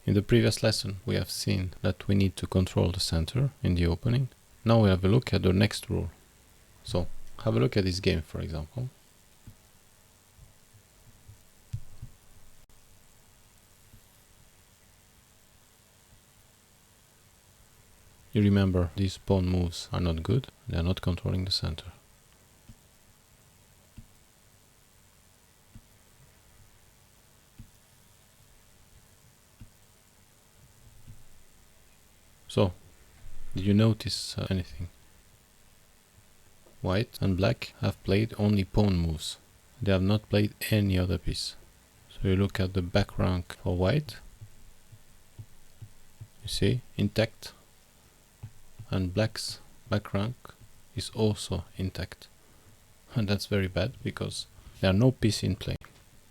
In the previous lesson, we have seen that we need to control the center in the opening. Now we have a look at the next rule. So, have a look at this game, for example. You remember these pawn moves are not good, they are not controlling the center. So, did you notice anything? White and black have played only pawn moves. They have not played any other piece. So you look at the back rank for white. You see, intact. And black's back rank is also intact. And that's very bad because there are no pieces in play.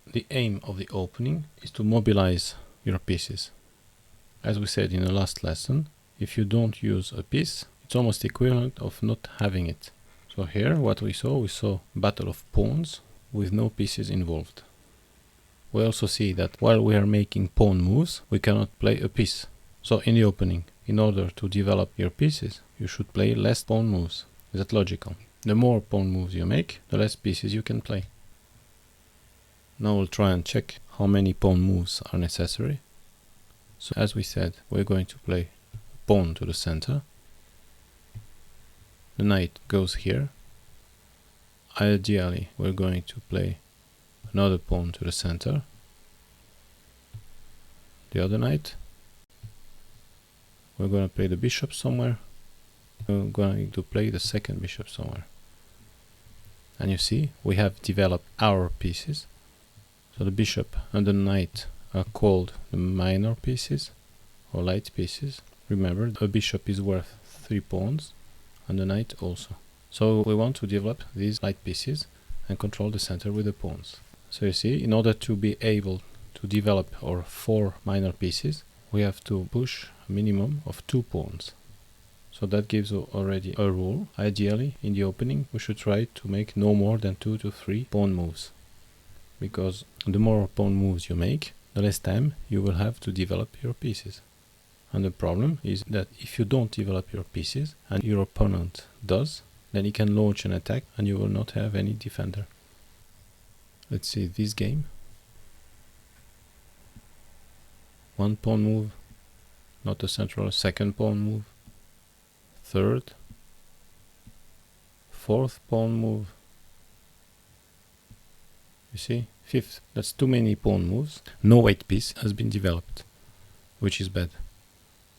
The aim of the opening is to mobilize your pieces. As we said in the last lesson, if you don't use a piece, it's almost equivalent of not having it. So here what we saw battle of pawns with no pieces involved. We also see that while we are making pawn moves, we cannot play a piece. So in the opening, in order to develop your pieces, you should play less pawn moves. Is that logical? The more pawn moves you make, the less pieces you can play. Now we'll try and check how many pawn moves are necessary. So as we said, we're going to play a pawn to the center. The knight goes here. Ideally, we're going to play another pawn to the center. The other knight. We're going to play the bishop somewhere. We're going to play the second bishop somewhere. And you see, we have developed our pieces. So the bishop and the knight are called the minor pieces or light pieces. Remember, a bishop is worth 3 pawns and the knight also. So we want to develop these light pieces and control the center with the pawns. So you see, in order to be able to develop our 4 minor pieces, we have to push a minimum of 2 pawns. So that gives already a rule. Ideally, in the opening, we should try to make no more than 2 to 3 pawn moves. Because the more pawn moves you make, the less time you will have to develop your pieces. And the problem is that if you don't develop your pieces and your opponent does, then he can launch an attack and you will not have any defender. Let's see this game. 1 pawn move, not a central, second pawn move, third, fourth pawn move. You see, fifth, that's too many pawn moves. No white piece has been developed, which is bad.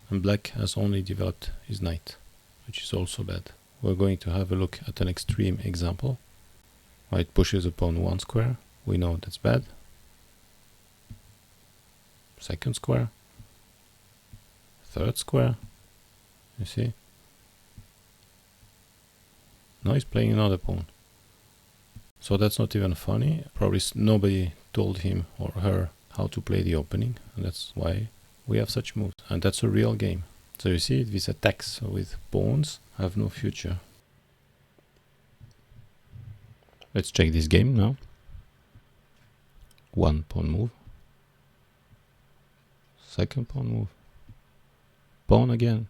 And black has only developed his knight, which is also bad. We're going to have a look at an extreme example. White pushes a pawn 1 square, we know that's bad. Second square, third square, you see. Now he's playing another pawn. So that's not even funny. Probably nobody told him or her how to play the opening, and that's why we have such moves. And that's a real game. So you see, these attacks with pawns have no future. Let's check this game now. 1 pawn move. Second pawn move. Pawn again.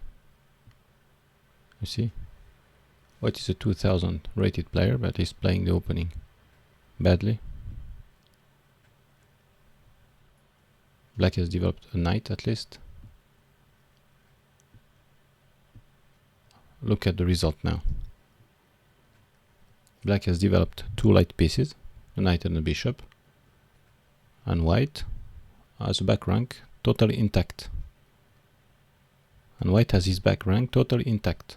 You see? White is a 2000 rated player, but he's playing the opening badly. Black has developed a knight at least. Look at the result now. Black has developed 2 light pieces, a knight and a bishop. And white has a back rank totally intact. And white has his back rank totally intact.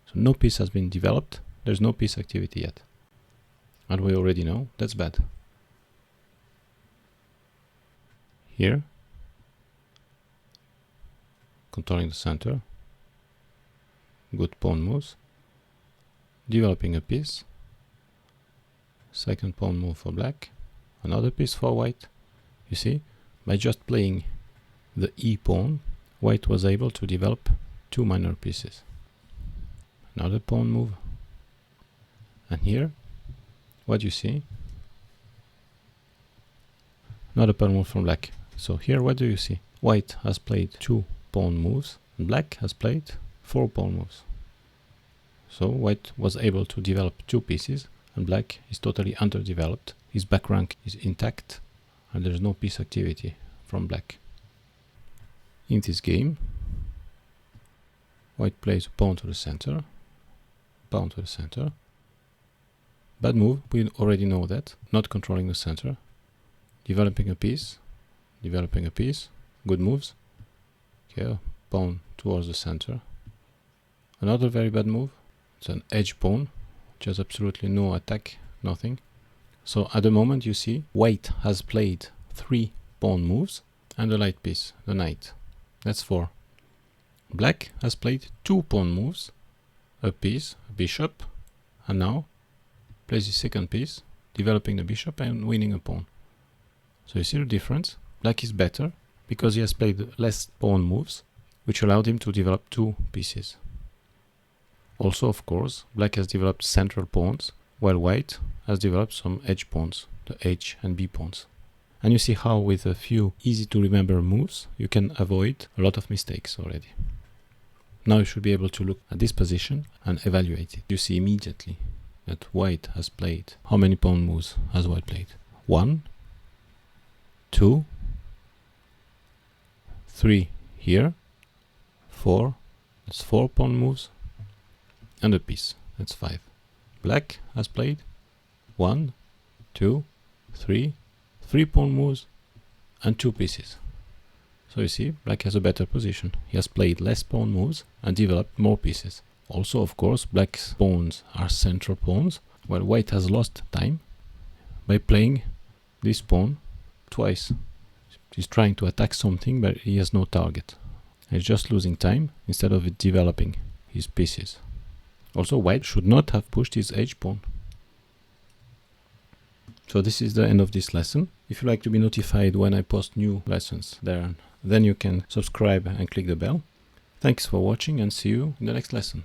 So no piece has been developed, there's no piece activity yet. And we already know that's bad. Here, controlling the center, good pawn moves, developing a piece, second pawn move for black, another piece for white. You see, by just playing the E pawn, white was able to develop 2 minor pieces. Another pawn move. And here, what you see? Another pawn move from black. So here, what do you see? white has played 2 pawn moves and black has played 4 pawn moves. So white was able to develop 2 pieces and black is totally underdeveloped. His back rank is intact and there is no piece activity from black. In this game, white plays a pawn to the center, pawn to the center. Bad move, we already know that. Not controlling the center. Developing a piece. Good moves. Okay, pawn towards the center. Another very bad move. It's an edge pawn, which has absolutely no attack, nothing. So at the moment you see, white has played 3 pawn moves and a light piece, the knight. That's 4. Black has played 2 pawn moves, a piece, a bishop, and now plays his second piece, developing the bishop and winning a pawn. So you see the difference? Black is better because he has played less pawn moves, which allowed him to develop 2 pieces. Also, of course, black has developed central pawns, while white has developed some edge pawns, the H and B pawns. And you see how with a few easy to remember moves, you can avoid a lot of mistakes already. Now you should be able to look at this position and evaluate it. You see immediately that white has played. How many pawn moves has white played? 1, 2, 3 here, 4, that's 4 pawn moves, and a piece, that's 5. Black has played 1, 2, 3 pawn moves and 2 pieces. So you see, black has a better position. He has played less pawn moves and developed more pieces. Also, of course, black's pawns are central pawns, while white has lost time by playing this pawn twice. He's trying to attack something, but he has no target. He's just losing time instead of developing his pieces. Also, white should not have pushed his H pawn. So this is the end of this lesson. If you like to be notified when I post new lessons there, then you can subscribe and click the bell. Thanks for watching and see you in the next lesson.